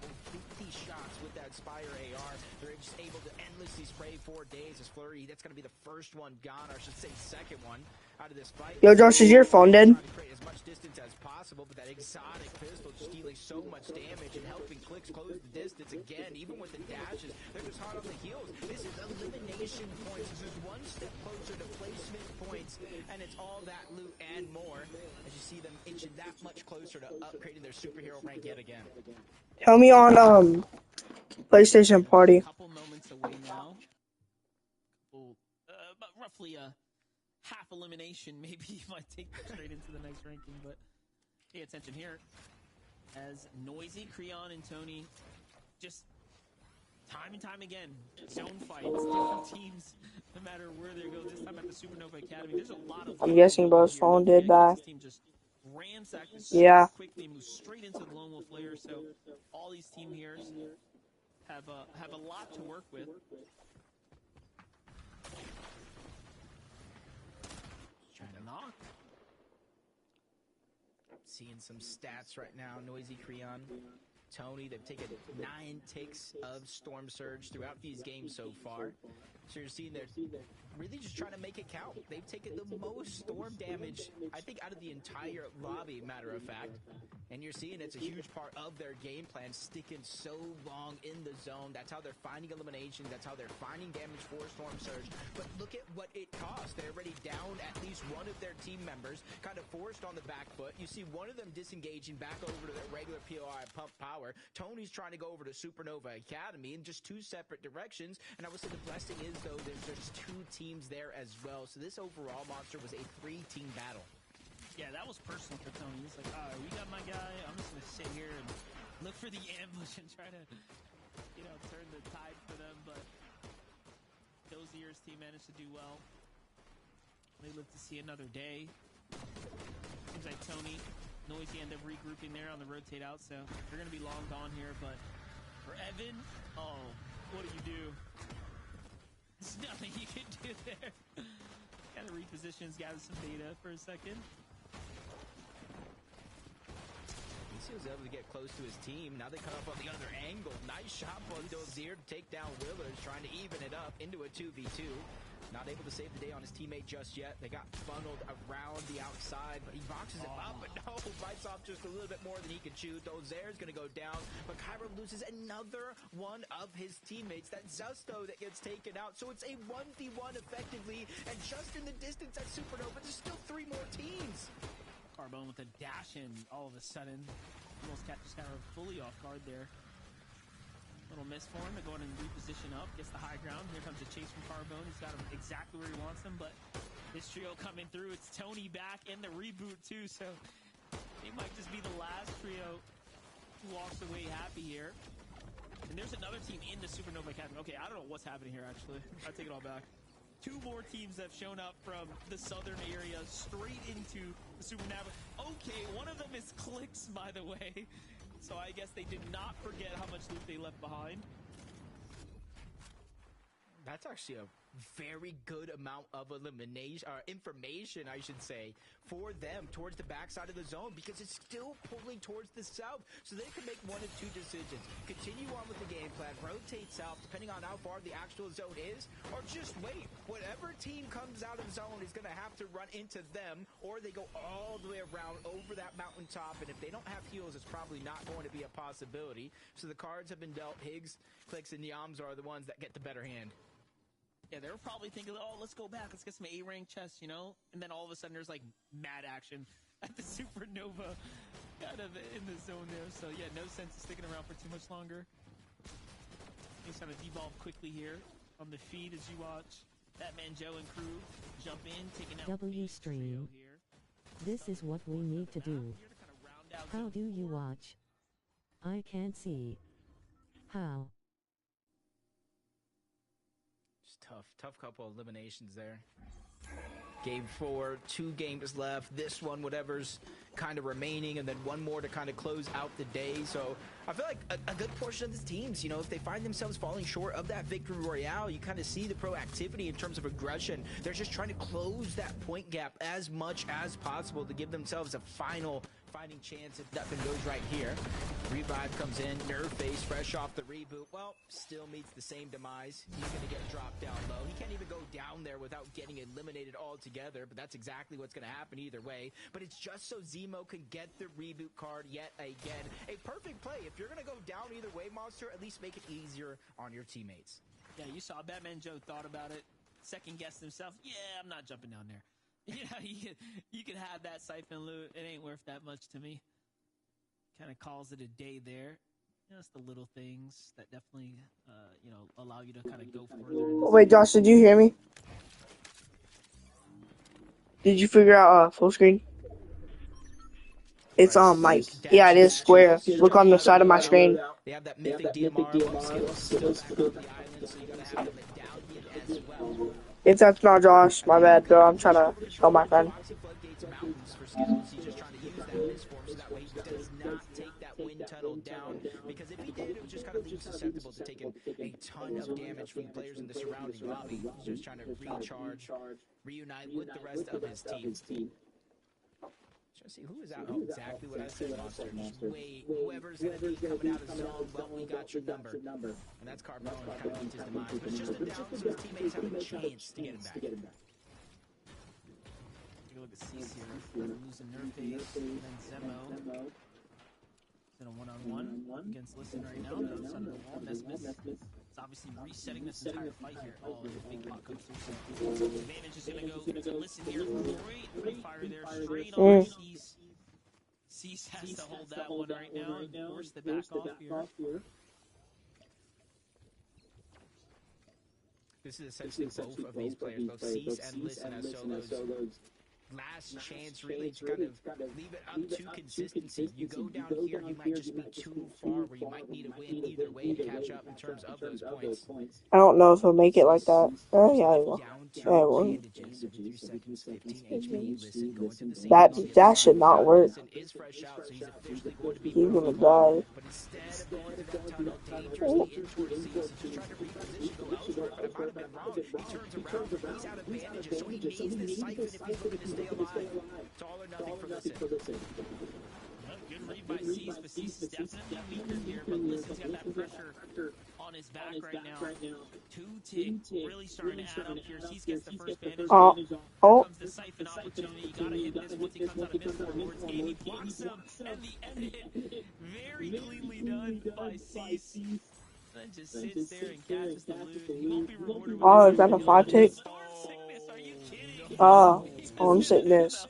50 shots with that Spire AR. They're just able to endlessly spray 4 days. This flurry, that's going to be the first one gone, or I should say second one out of this fight. Yo, Josh, is your phone dead? Create as much distance as possible, but that exotic pistol just dealing so much damage and helping Clicks close the distance again, even with the dashes. They're just hot on the heels. This is elimination points. This is one step closer to placement points, and it's all that loot and more as you see them inching that much closer to upgrading their superhero rank yet again. Tell me on PlayStation Party. A couple moments away now. But roughly a half elimination. Maybe you might take that straight into the next ranking, but pay attention here. As Noisy, Creon, and Tony just time and time again, zone fights, different teams, no matter where they go. This time at the Supernova Academy, there's a lot of. I'm guessing bro's phone did die. This team just ransacked it Yeah. quickly, moved straight into the Lone Wolf layer. So all these team here have a lot to work with. Trying to knock. Seeing some stats right now. Noisy, Creon, Tony, they've taken 9 ticks of Storm Surge throughout these games so far. So you're seeing they're really just trying to make it count. They've taken the most storm damage, I think, out of the entire lobby, matter of fact. And you're seeing it's a huge part of their game plan, sticking so long in the zone. That's how they're finding eliminations. That's how they're finding damage for Storm Surge. But look at what it costs. They're already down at least one of their team members, kind of forced on the back foot. You see one of them disengaging back over to their regular POI pump power. Tony's trying to go over to Supernova Academy in just 2 separate directions. And I would say the blessing is, though, there's just 2 teams there as well. So this overall monster was a 3-team battle. Yeah, that was personal for Tony. He's like, all right, we got my guy. I'm just going to sit here and look for the ambush and try to, turn the tide for them. But Dozier's team managed to do well. They live to see another day. Seems like Tony, Noisy end up regrouping there on the rotate out. So they're going to be long gone here. But for Evan, oh, what do you do? There's nothing you can do there. Kind of repositions, gather some data for a second. He was able to get close to his team. Now they cut off on the other angle. Nice shot by Dozier to take down Willers, trying to even it up into a 2v2. Not able to save the day on his teammate just yet. They got funneled around the outside, but he boxes it up, but no, bites off just a little bit more than he can chew. Dozier's going to go down, but Cairo loses another one of his teammates. That Zusto that gets taken out, so it's a 1v1 effectively, and just in the distance at Supernova, there's still 3 more teams. Carbone with a dash in all of a sudden. Almost catches Cairo fully off guard there. Little miss for him to go in and reposition up. Gets the high ground. Here comes a chase from Carbone. He's got him exactly where he wants him, but this trio coming through. It's Tony back and the reboot too, so it might just be the last trio who walks away happy here. And there's another team in the Supernova Academy. Okay, I don't know what's happening here, actually. I take it all back. 2 more teams have shown up from the southern area straight into the Supernova. Okay, one of them is Clicks, by the way. So I guess they did not forget how much loot they left behind. That's actually a very good amount of elimination, or information, I should say, for them towards the backside of the zone, because it's still pulling towards the south. So they can make one of 2 decisions. Continue on with the game plan, rotate south, depending on how far the actual zone is, or just wait. Whatever team comes out of the zone is going to have to run into them, or they go all the way around over that mountaintop, and if they don't have heals, it's probably not going to be a possibility. So the cards have been dealt. Higgs, Clicks, and Yams are the ones that get the better hand. Yeah, they were probably thinking, oh, let's go back. Let's get some A-rank chests, you know? And then all of a sudden there's like mad action at the Supernova kind of in the zone there. So yeah, no sense of sticking around for too much longer. Things kind of devolve quickly here on the feed as you watch Batman Joe and crew jump in, taking out W stream. This is what we need to do. How do you watch? I can't see. How? Just tough couple of eliminations there. Game 4, 2 games left. This one, whatever's kind of remaining, and then one more to kind of close out the day. So I feel like a good portion of the teams, you know, if they find themselves falling short of that victory royale, you kind of see the proactivity in terms of aggression. They're just trying to close that point gap as much as possible to give themselves a final fighting chance if nothing goes right here. Revive comes in, nerve face, fresh off the reboot. Well, still meets the same demise. He's going to get dropped down low. He can't even go down there without getting eliminated altogether, but that's exactly what's going to happen either way. But it's just so Zemo can get the reboot card yet again. A perfect play. If you're going to go down either way, Monster, at least make it easier on your teammates. Yeah, you saw Batman Joe thought about it, second-guessed himself. Yeah, I'm not jumping down there. You know, you can have that siphon loot. It ain't worth that much to me. Kind of calls it a day there. You know, it's the little things that definitely, you know, allow you to kind of go further. Wait, Josh, did you hear me? Did you figure out full screen? It's on mic. Yeah, it is square. Look on the side of my screen. They have that mythic DMR skills still back on the island, so you gotta have the medallion as well. If that's not Josh, my bad, bro. I'm trying to help my friend. Floodgates Mountains for skills. He's just trying to use that misform so that way he does not take that wind tunnel down. Because if he did, it would just kind of leave him susceptible to taking a ton of damage from the players in the surrounding lobby. He's just trying to recharge, reunite with the rest of his team. Trying to see who is out. Oh, exactly what I said, Monster. Just wait. Whoever's going to be coming out of zone, well, we got your number. And that's Carbone kind of meets his demise. But it's just a down so his teammates have a chance to get him back. Take a look at Cease here. Losing nerf phase. And then Zemo. In a one-on-one against Listen right now. The other side of the wall. Nesmith. It's obviously resetting this entire fight here. Oh, the big pot comes through. So advantage is going to go to Listen here. Great fire there. Straight on Cease. Cease has to hold that one right now. Force the back off here. This is essentially both of these players, both Cease and Listen as solos. Last chance really to kind of leave it up to consistency. You go down here, you might just be too far where you might need a win either way to catch up in terms of those points. I don't know if he'll make it like that. Yeah, he will. Down Yeah, he will. bandages, 53 seconds, 15 HP. Listen, going to the same That should not work. Listen is fresh out, so he's officially going to be He's gonna die. But instead of going to that tunnel dangerously in towards Cease, he's just trying to reposition, go elsewhere, but I might have been wrong. He turns around, he's out of bandages, so he needs this siphon if he's looking to stay alive. It's all or nothing for Listen. Good read by Cease, but Cease is definitely weaker here, but Listen's got that pressure on his back right now. 2 tick, really starting to add up here. Cease gets the first bandage. Oh. Comes the siphon opportunity. You gotta hit this once he comes out of misform towards game. He blocks him, and the end hit. Very cleanly done by Cease. Then just sits there and catches the loot. He won't be rewarded with Oh, is that a 5 tick? Storm sickness, are you kidding? Oh, storm sickness.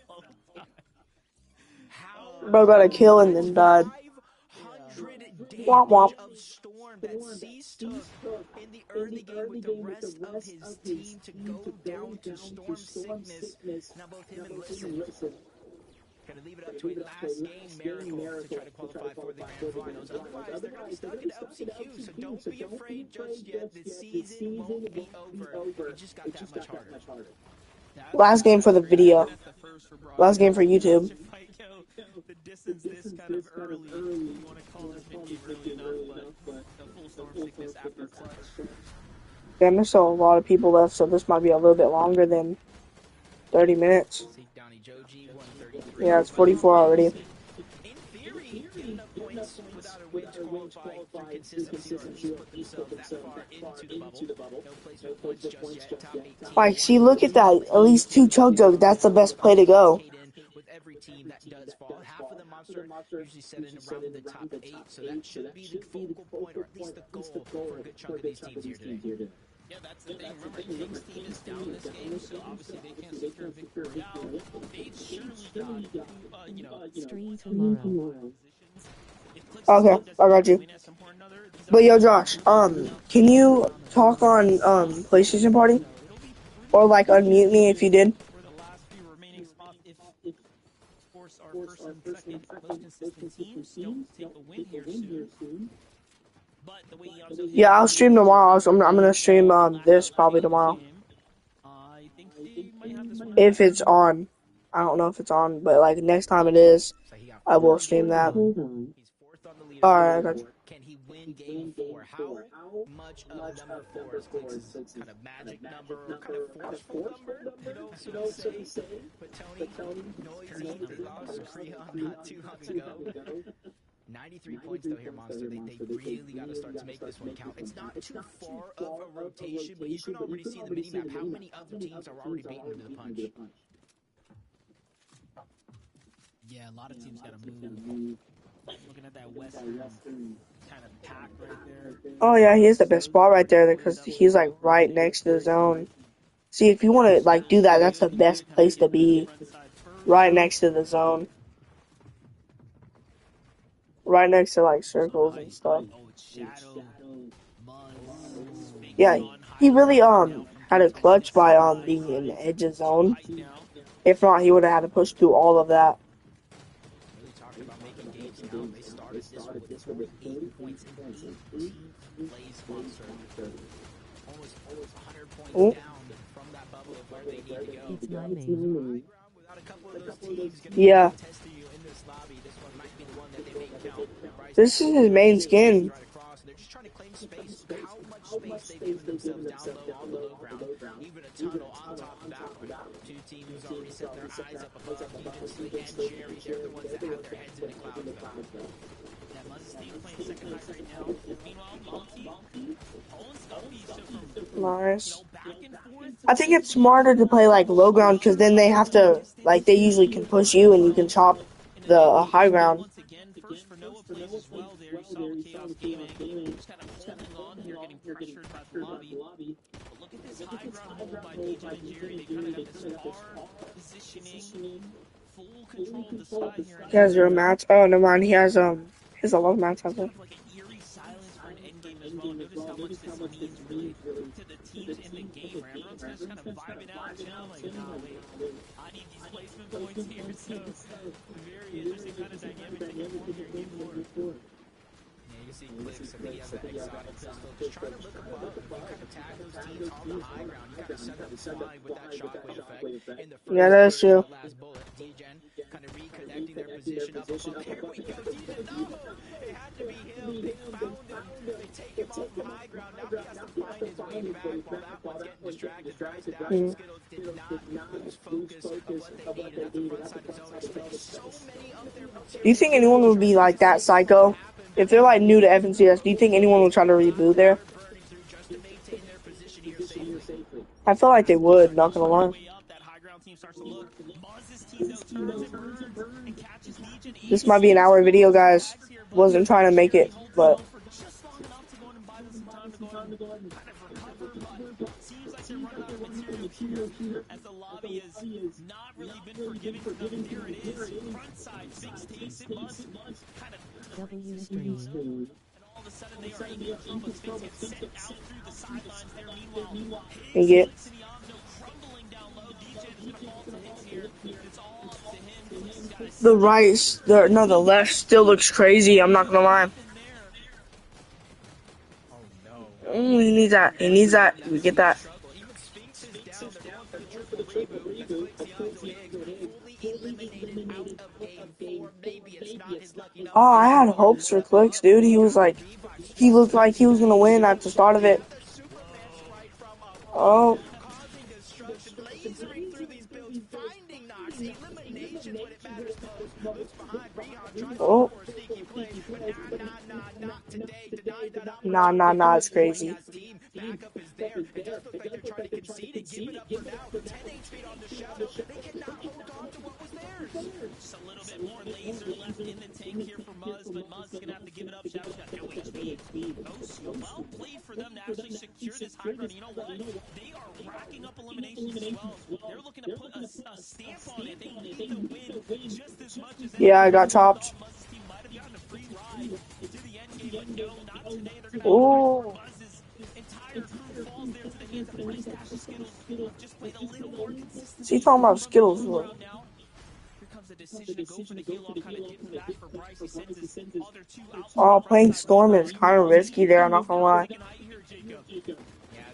Bro got a kill and then died. 500 Womp womp. damage of Storm that Cease took in the early game with the rest of his team to go down to Storm sickness. Now both him and Listen gonna leave it up to a last game miracle to try to qualify for the grand finals. Otherwise, they're gonna be stuck in LCQ, so don't be afraid just yet. The season won't be over. It just got that much harder. Last game for the video. Last game for YouTube. The distance this kind of early, you want to call this mid-game early enough, but the full Storm sickness after clutch. Damn, there's still a lot of people left, so this might be a little bit longer than 30 minutes. Yeah, it's 44 already. In theory, enough points without a win to qualify through consistency or at least put themselves that far into the bubble. No placement points just yet. Top 18. Like, see, look at that. At least 2 chug jugs. That's the best play to go. With every team that does fall, half of the Monster usually set in around the top 8, so that should be the focal point, or at least the goal for a good chunk of these teams here today. Yeah, that's the thing. Remember, King's team is down this game, so obviously they can't secure a victory out. They've surely got, Stream tomorrow. positions. If Clips is Okay, still I got designated to you. win at some point or another, these But yo, are Josh, can you talk on PlayStation Party, so it'll be pretty or like unmute me if you did? for the last few remaining spots. If, of course, our first and second most consistent teams don't take a win here soon. But the way Yamso Yeah, I'll stream tomorrow. So I'm gonna stream this probably this tomorrow game, I think they might have this one. if it's on. I don't know if it's on, but like next time it is, So he got I will fourth. stream that. He's fourth on the All right, I leaderboard. got you. Can he win game 4? How much of number 4 is Clicks' kind of magic number or kind of forceful number, so to say? But Tony, Noisy, they lost Creon not too long ago. 93 points though here, Monster. They really got to start to make this one count. It's not too far of a rotation, but you can already see in the minimap how many other teams are already beating them to the punch. Yeah, a lot of teams got to move. Looking at that western kind of pack right there. Oh yeah, he is the best spot right there because he's like right next to the zone. See, if you want to like do that, that's the best place to be. Right next to the zone. Right next to like circles and stuff. Oh, it's Shadow, Buzz, Yeah, he really had a clutch by being in the edge of zone. If not, he would have had to push through all of that. Really talking about making games now. They started this one with 48 points in 18 plays, Monster. Almost 100 points down from that bubble of where they need to go. It's my main. Without a couple of those teams Yeah. testing you in this lobby, this one might be the one that they make count. This is his main skin. Right across, they're just trying to claim space. How much space they've given themselves down low on the low ground, even a tunnel on top of that one. Two teams already set their eyes up above. Agency and Jerry, they're the ones that have their heads in the clouds. Yeah, Buzz is playing second high right now. Meanwhile, Monty, Owen Scuffy, so from Nice. back and forth. I think it's smarter to play like low ground because then they have to like they usually can push you and you can chop the high ground. Once again, first for Noah plays as well there. You saw with Chaos Gaming, just kind of holding on here, getting pressured by the lobby. But look at this high ground hold by DJ and Jerry. They kind of got this far positioning, full control of the side here. He has 0 mats. Oh, never mind. He has a lot of mats out there. Kind of like an eerie silence for an end game as well. Notice how much this means really to the teams in the game, where everyone's just kind of vibing out, chilling, like, nah, wait, I need these placement points here. So very interesting kind of dynamic taking form here in game 4. Yeah, you can see Clicks. I think he has the exotic pistol. Just trying to look above. If you kind of tag those teams on the high ground, you kind of send them flying with that shockwave effect. In the first Yeah, that's true. last bullet, D-Gen kind of reconnecting their position up above. Here we go, D-Gen. No! It had to be him. They found him. They take him off the high ground. Now he has to find his way back while that one's getting distracted. Drives down. Skittles did not lose focus of what they needed at the front side of zone. Exposed so many of their materials. Do you think anyone would be like that psycho? If they're like new to FNCS, do you think anyone will try to reboot there? I feel like they would, not gonna lie. This might be an hour video, guys. Wasn't trying to make it, but seems like they're running out of material here, as the lobby has not really been forgiving for them. There it is, front side, Fix takes it, Buzz kind of W stream. and all of a sudden they are able to kill, but Sphinx gets sent out through the sidelines there. Meanwhile, and get Hicks and Yamzo crumbling down low. DJ is going to fall to Hicks here. It's all up to him. He's got to the right, the left still looks crazy. I'm not gonna lie. He needs that. He needs that. We get that. Even Sphinx is down. They're going for the triple reboot. As Clicks, Yamzo, Higgs fully eliminated out of game 4. Maybe it's not his lucky number. Oh, I had hopes for Clicks, dude. He looked like he was gonna win at the start of it. Oh. Causing destruction, lasering through these builds, finding knocks, elimination when it matters most. Looks behind, Rihan trying to Oh. for a sneaky play, but not today. Denied that Nah, it's crazy. team. Backup is there. It does look like they're trying to concede and give it up for now. 10 HP on the Shadow. They cannot hold on to what was theirs. just a little bit more laser left in the tank here for Muzz, but Muzz is going to have to give it up. Shadow's got no HP. Well played for them to actually secure this high ground. You know what? Yeah, I got chopped. Ooh. Is he talking about Skittles? Bro? Oh, playing Storm is kind of risky there, I'm not gonna lie. Yeah,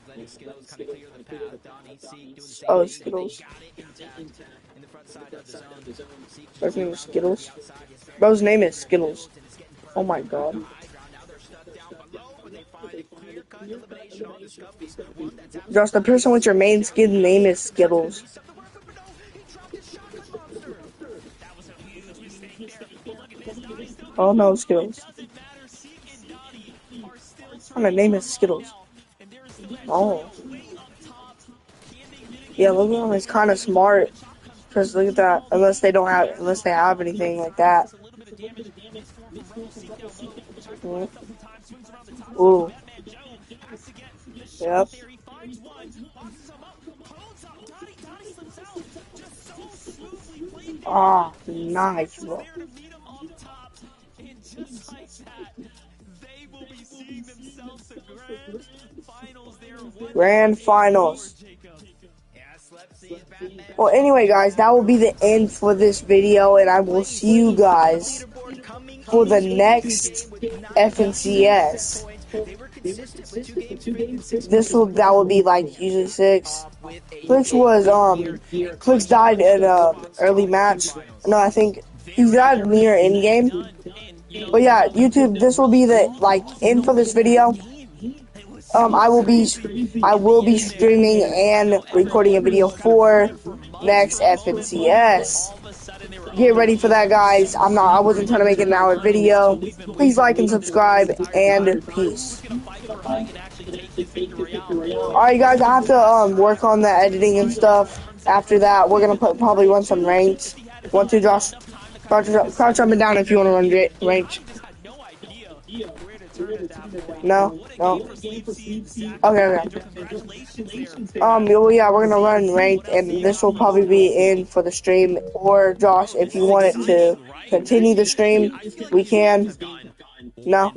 letting Skittles kind of clear the path. Donnie, Seek doing the same Oh, thing. Skittles. They got it intact in the front side of the zone. Seek just Bro's going name around is the corner to Skittles. the outside. He's very Bro's name is clear Skittles. builds, and it's getting Oh my burned back to god. high ground. Now they're stuck down below, but they find a clear-cut elimination on the Scuffies. One that's Just the person with your main skin name is Skittles. Oh no, Skittles. My name is Skittles. Oh. Yeah, look at them. It's kind of smart. Cause look at that. Unless they have anything like that. Ooh. Yep. Ah, nice, bro. Grand finals. Well, anyway, guys, that will be the end for this video, and I will see you guys for the next FNCS. That will be like usually 6. Clicks died in early match. No, I think he died near end game. But yeah, YouTube, this will be the end for this video. I will be streaming and recording a video for next FNCS. Get ready for that, guys. I wasn't trying to make an hour video. Please like and subscribe, and peace. Alright, guys, I have to work on the editing and stuff. After that, we're gonna probably run some ranked. Want to, Josh? Crouch up and down if you want to run ranked. No. Okay. Well, yeah, we're gonna run ranked, and this will probably be in for the stream. Or Josh, if you wanted to continue the stream, we can. No.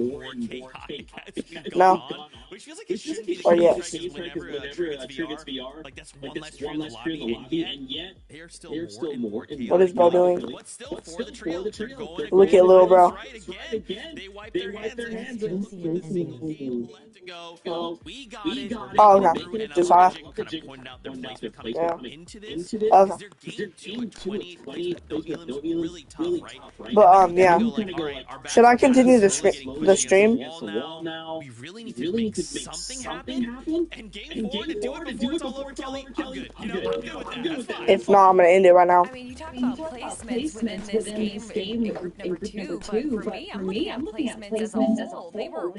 No. Which feels like it shouldn't be the Or case, yes. right? Because whenever a trigger gets VR, like that's one less trigger in the lobby, and yet they're still more and more chaotic. What is bro doing? But still for the trio, they're going to Look at little bro. right again. They wipe their hands and FNCS ending. left to go. We got it. Oh, okay. And Just Jacob saw. kind of pointed out their placement coming into this. Okay. They're game 2 at 28 placement. Those elims really tough, right? But Yeah. Should I continue the stream? We really need to make something happen. And game 4 to do it before it's all over, Kelly. I'm good. I'm good with that. That's fine. If not, I'm gonna end it right now. I mean, you talk about placements within this game in group number 2, but for me, I'm looking at placements as a whole. They were